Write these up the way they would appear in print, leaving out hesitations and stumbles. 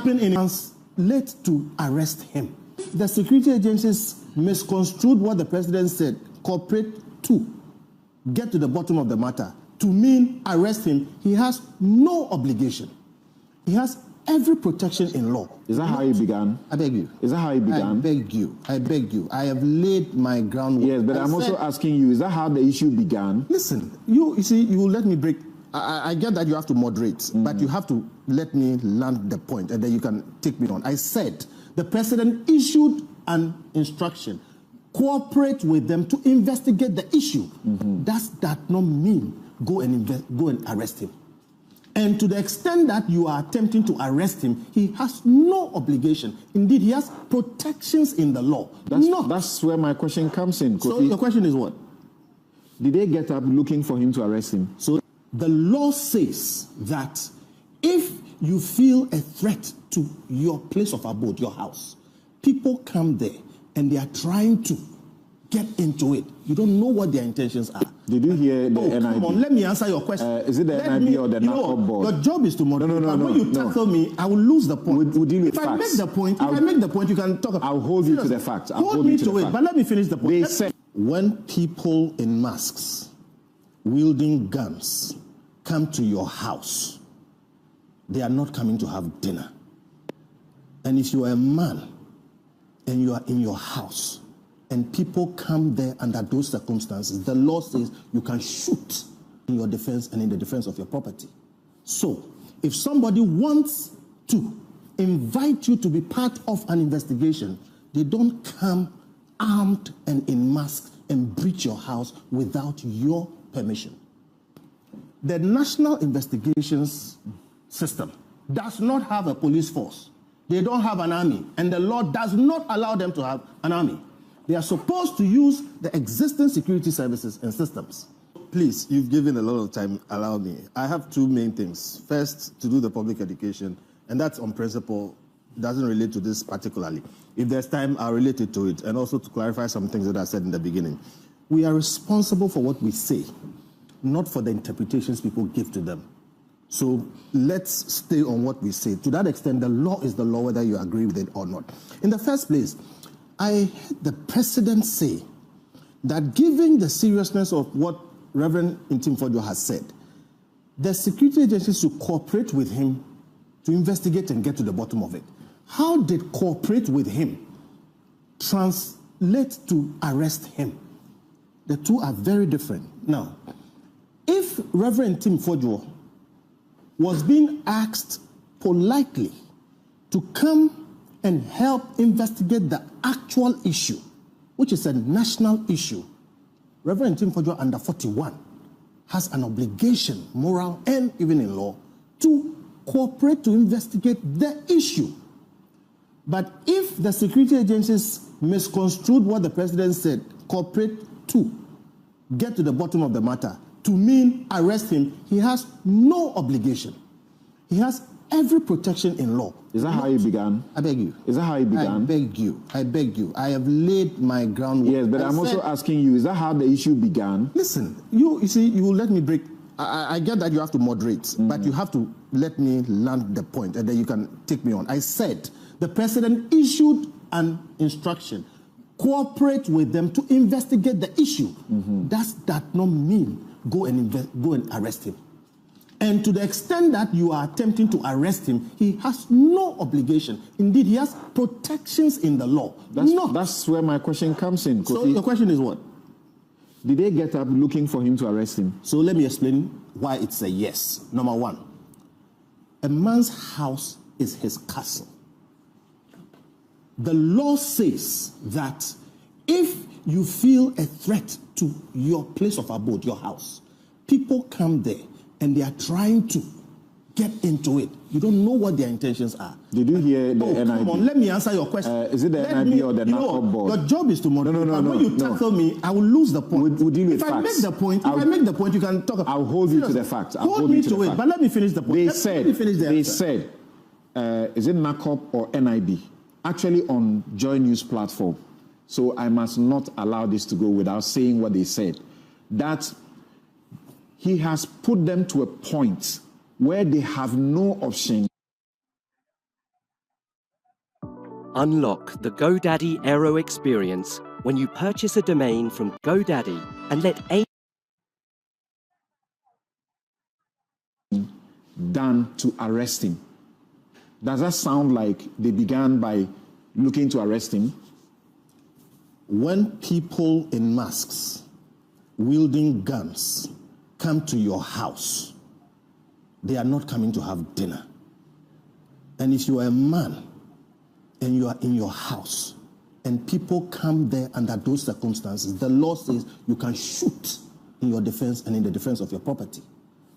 happened in led to arrest him. The security agencies misconstrued what the president said, cooperate to get to the bottom of the matter, to mean arrest him. He has no obligation. He has every protection in law. Is that how he began? I beg you. Is that how he began? I beg you. I beg you. I have laid my groundwork. Yes, but I'm also asking you, is that how the issue began? Listen, you see, you will let me break. I get that you have to moderate, but you have to let me land the point, and then you can take me on. I said the president issued an instruction, cooperate with them to investigate the issue. Does that not mean go and arrest him? And to the extent that you are attempting to arrest him, he has no obligation. Indeed, he has protections in the law. That's where my question comes in, Kofi. So your question is what? Did they get up looking for him to arrest him? So the law says that if you feel a threat to your place of abode, your house, people come there and they are trying to get into it. You don't know what their intentions are. Did you hear the NIB? Come on, let me answer your question. Is it the NIB or the NACO board? Your job is to moderate. No, when you tackle me, I will lose the point. We'll deal with if facts. I make the point, you can talk about. I'll hold you to the facts. Hold me to it, but let me finish the point. They said when people in masks, wielding guns, come to your house, they are not coming to have dinner. And if you are a man and you are in your house and people come there under those circumstances, the law says you can shoot in your defense and in the defense of your property. So if somebody wants to invite you to be part of an investigation, they don't come armed and in masks and breach your house without your permission. The National Investigations System does not have a police force. They don't have an army, and the law does not allow them to have an army. They are supposed to use the existing security services and systems. Please, you've given a lot of time. Allow me. I have two main things. First, to do the public education, and that's on principle, doesn't relate to this particularly. If there's time, I'll relate it to it, and also to clarify some things that I said in the beginning. We are responsible for what we say, not for the interpretations people give to them. So let's stay on what we say. To that extent, the law is the law, whether you agree with it or not. In the first place, I heard the president say that given the seriousness of what Reverend Ntim Fordjour has said, the security agencies should cooperate with him to investigate and get to the bottom of it. How did cooperate with him translate to arrest him? The two are very different. Now, if Reverend Ntim Fordjour was being asked politely to come and help investigate the actual issue, which is a national issue, Reverend Ntim Fordjour under 41 has an obligation, moral and even in law, to cooperate to investigate the issue. But if the security agencies misconstrued what the president said, cooperate to get to the bottom of the matter, to mean arrest him, he has no obligation. He has every protection in law. Is that how he began? I beg you. Is that how he began? I beg you. I beg you. I have laid my groundwork. Yes, but I'm also asking you, is that how the issue began? Listen, you see, you will let me break. I get that you have to moderate, but you have to let me land the point, and then you can take me on. I said the president issued an instruction, cooperate with them to investigate the issue. Does that not mean go and arrest him? And to the extent that you are attempting to arrest him, he has no obligation. Indeed, he has protections in the law. That's where my question comes in, Kofi. So your question is what? Did they get up looking for him to arrest him? So let me explain why it's a yes. Number one, a man's house is his castle. The law says that if you feel a threat to your place of abode, your house, people come there and they are trying to get into it. You don't know what their intentions are. Did you hear the NIB? Come on, let me answer your question. Is it the NIB or the NACO board? Your job is to moderate. No. When you tackle me, I will lose the point. We'll deal with facts. facts. If I make the point, you can talk about. I'll hold you to the facts. Hold me to it, but let me finish the point. They said, is it NACO or NIB? Actually on Joy News platform. So I must not allow this to go without saying what they said. That he has put them to a point where they have no option Unlock the GoDaddy Aero experience when you purchase a domain from GoDaddy and let done to arrest him. Does that sound like they began by looking to arrest him? When people in masks, wielding guns, come to your house, they are not coming to have dinner. And if you are a man and you are in your house and people come there under those circumstances, the law says you can shoot in your defense and in the defense of your property.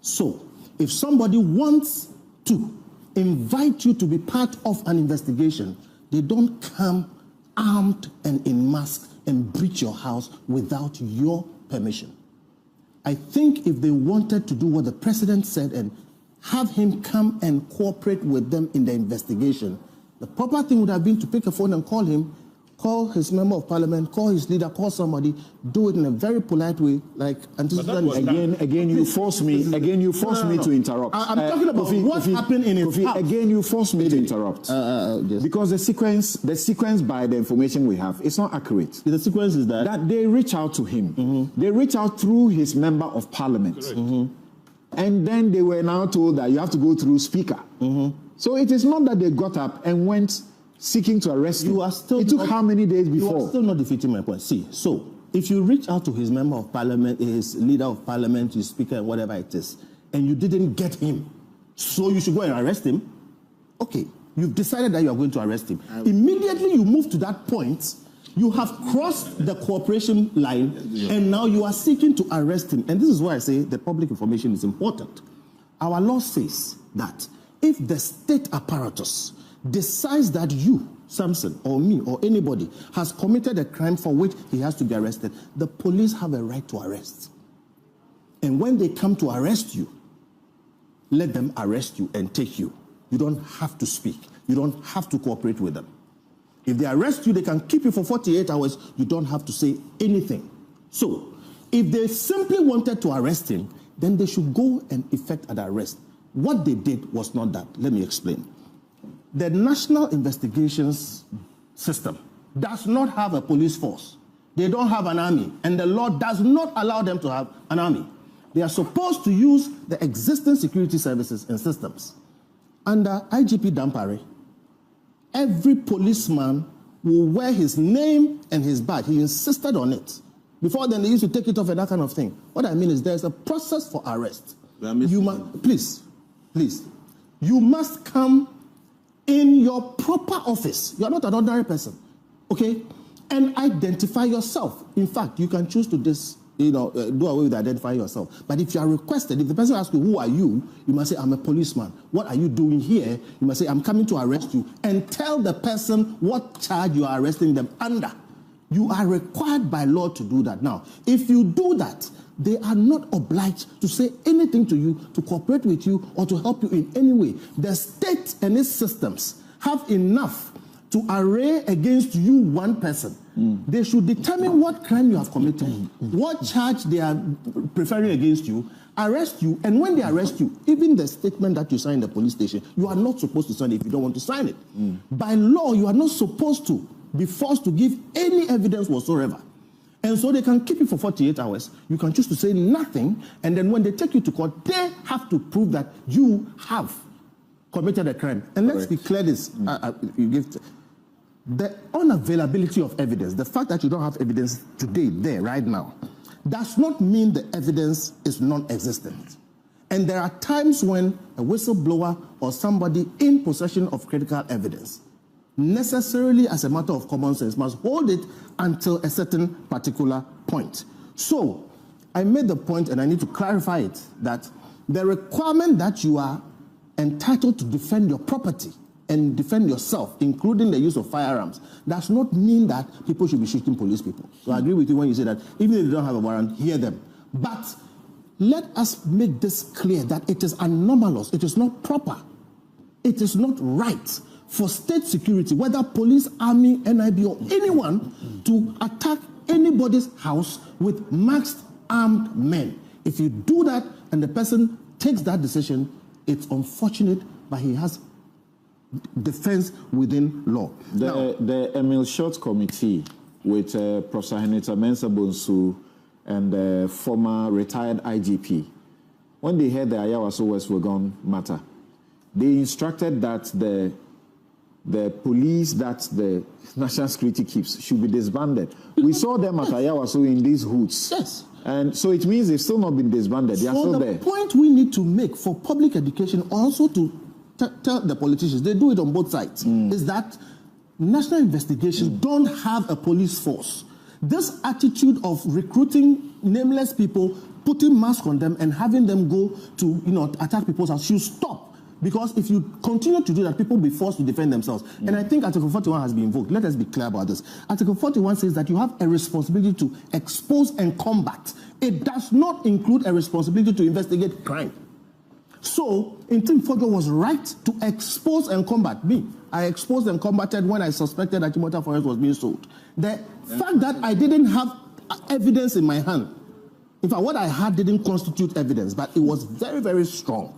So, if somebody wants to invite you to be part of an investigation, they don't come armed and in masks and breach your house without your permission. I think if they wanted to do what the president said and have him come and cooperate with them in the investigation, the proper thing would have been to pick a phone and call him, call his member of parliament, call his leader, call somebody, do it in a very polite way, like again you force me to interrupt. I'm talking about Kofi, what happened in his house. Again, you force me to interrupt. Yes. Because the sequence by the information we have, it's not accurate. The sequence is that they reach out to him. Mm-hmm. They reach out through his member of parliament. Mm-hmm. And then they were now told that you have to go through speaker. Mm-hmm. So it is not that they got up and went seeking to arrest him. It took how many days before? You are still not defeating my point. See, so if you reach out to his member of parliament, his leader of parliament, his speaker, and whatever it is, and you didn't get him, so you should go and arrest him. Okay, you've decided that you are going to arrest him. Immediately you move to that point, you have crossed the cooperation line, and now you are seeking to arrest him. And this is why I say the public information is important. Our law says that if the state apparatus decides that you, Samson, or me, or anybody, has committed a crime for which he has to be arrested, the police have a right to arrest. And when they come to arrest you, let them arrest you and take you. You don't have to speak. You don't have to cooperate with them. If they arrest you, they can keep you for 48 hours. You don't have to say anything. So, if they simply wanted to arrest him, then they should go and effect an arrest. What they did was not that. Let me explain. The National Investigations System does not have a police force. They don't have an army, and the law does not allow them to have an army. They are supposed to use the existing security services and systems. Under IGP Dampare, every policeman will wear his name and his badge. He insisted on it. Before then, they used to take it off and that kind of thing. What I mean is there's a process for arrest. Please, you must come in your proper office. You are not an ordinary person, okay? And identify yourself. In fact, you can choose to do away with identifying yourself. But if you are requested, if the person asks you, who are you? You must say, I'm a policeman. What are you doing here? You must say, I'm coming to arrest you. And tell the person what charge you are arresting them under. You are required by law to do that. Now, if you do that, they are not obliged to say anything to you, to cooperate with you, or to help you in any way. The state and its systems have enough to array against you one person. They should determine what crime you have committed, what charge they are preferring against you, arrest you, and when they arrest you, even the statement that you sign in the police station, you are not supposed to sign it if you don't want to sign it. By law, you are not supposed to be forced to give any evidence whatsoever. And so they can keep you for 48 hours. You can choose to say nothing, and then when they take you to court, they have to prove that you have committed a crime. And let's be clear this. The unavailability of evidence, the fact that you don't have evidence today, there, right now, does not mean the evidence is non-existent. And there are times when a whistleblower or somebody in possession of critical evidence necessarily, as a matter of common sense, must hold it until a certain particular point. So, I made the point, and I need to clarify it, that the requirement that you are entitled to defend your property and defend yourself, including the use of firearms, does not mean that people should be shooting police people. So I agree with you when you say that even if they don't have a warrant, hear them. But let us make this clear that it is anomalous, it is not proper, it is not right for state security, whether police, army, NIB, or anyone, to attack anybody's house with masked armed men. If you do that and the person takes that decision, it's unfortunate, but he has defense within law. The Emil Short Committee with Professor Henrietta Mensah-Bonsu and the former retired IGP, when they heard the Ayawaso West Wuogon matter, they instructed that the police that the national security keeps should be disbanded. We saw them at Ayawaso in these hoods. Yes. And so it means they've still not been disbanded. They are still there. The point we need to make for public education, also to tell the politicians, they do it on both sides, is that national investigations don't have a police force. This attitude of recruiting nameless people, putting masks on them and having them go to attack people's house should stop. Because if you continue to do that, people will be forced to defend themselves. And I think Article 41 has been invoked. Let us be clear about this. Article 41 says that you have a responsibility to expose and combat. It does not include a responsibility to investigate crime. So, Ntim Fordjour was right to expose and combat me. I exposed and combated when I suspected that Chimota Forest was being sold. The fact that I didn't have evidence in my hand, in fact, what I had didn't constitute evidence, but it was very, very strong.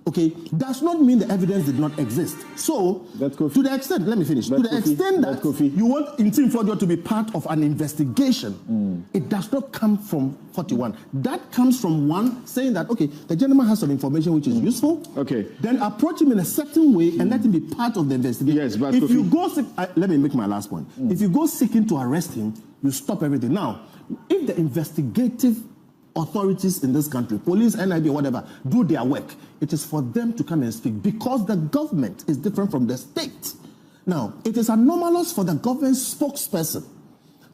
Okay, does not mean the evidence did not exist. So, to the extent, let me finish. To the extent that you want Ntim Fordjour to be part of an investigation, it does not come from 41. That comes from one saying that, okay, the gentleman has some information which is useful. Okay. Then approach him in a certain way and let him be part of the investigation. Yes, but if you go, let me make my last point. If you go seeking to arrest him, you stop everything. Now, if the investigative authorities in this country, police, NIB, whatever, do their work, it is for them to come and speak because the government is different from the state. Now, it is anomalous for the government spokesperson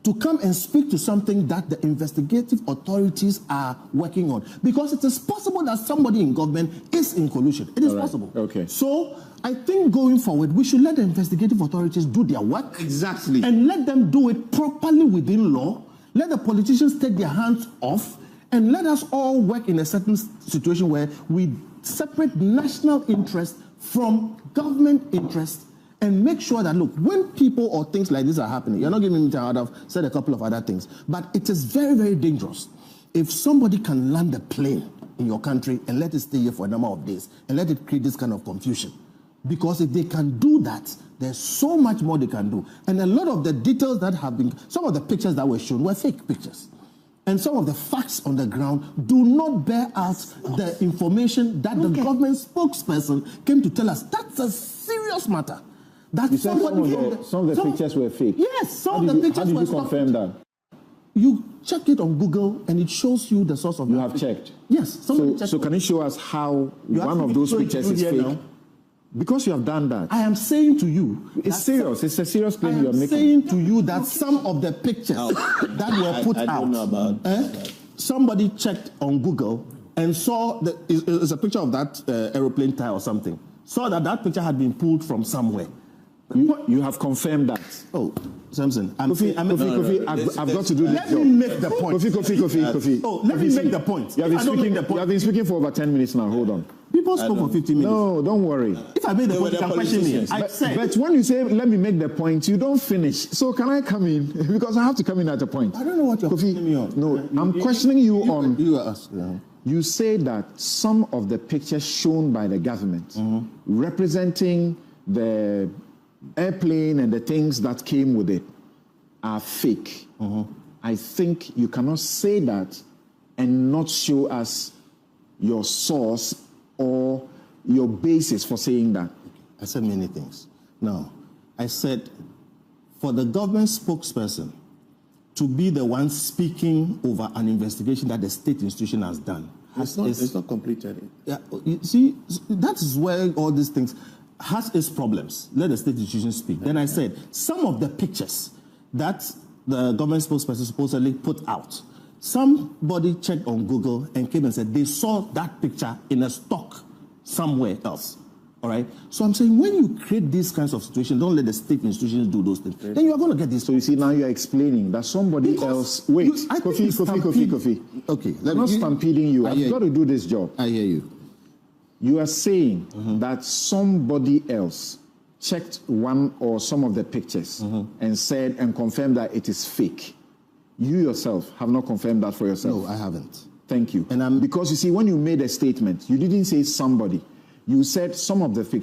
to come and speak to something that the investigative authorities are working on, because it is possible that somebody in government is in collusion. It is possible. Okay. So, I think going forward, we should let the investigative authorities do their work. Exactly. And let them do it properly within law. Let the politicians take their hands off. And let us all work in a certain situation where we separate national interest from government interest and make sure that, look, when people or things like this are happening, you're not giving me time, I've said a couple of other things, but it is very, very dangerous. If somebody can land a plane in your country and let it stay here for a number of days and let it create this kind of confusion, because if they can do that, there's so much more they can do. And a lot of the details that have been, some of the pictures that were shown were fake pictures. And some of the facts on the ground do not bear out the information that the government spokesperson came to tell us. That's a serious matter. That some of the pictures were fake. Yes, some of the pictures were fake. How did you confirm that? You check it on Google and it shows you the source of. You have checked? Yes. So can you show us how one of those pictures is fake? Now? Because you have done that. I am saying to you, it's serious. It's a serious claim you are making. I am saying to you that some of the pictures that were put out, don't know about that. Somebody checked on Google and saw that it's a picture of that aeroplane tire or something. Saw that picture had been pulled from somewhere. You have confirmed that. Oh, Samson, Kofi, I've got to do this job. Let me make the point. Kofi. Oh, let me make the point. You have been speaking for over 10 minutes now. Hold on. People spoke for 15 minutes. No, don't worry. If I made the point, you can question me. But when you say, let me make the point, you don't finish. So can I come in? Because I have to come in at a point. I don't know what you're questioning me on. No, I'm questioning you on... You You say that some of the pictures shown by the government representing the airplane and the things that came with it are fake. I think you cannot say that and not show us your source or your basis for saying that. I said many things. Now, I said for the government spokesperson to be the one speaking over an investigation that the state institution has done. It's not completed. Yeah, you see, that is where all these things has its problems. Let the state institution speak. Then I said some of the pictures that the government spokesperson supposedly put out, somebody checked on Google and came and said they saw that picture in a stock somewhere else. All right? So I'm saying when you create these kinds of situations, don't let the state institutions do those things. Then you are going to get this. So you see, now you're explaining that somebody else... Wait, Kofi. Okay. I'm not stampeding you. I've got to do this job. I hear you. You are saying that somebody else checked one or some of the pictures and said and confirmed that it is fake. You yourself have not confirmed that for yourself. No, I haven't. Thank you. Because you see, when you made a statement, you didn't say somebody. You said some of the pictures.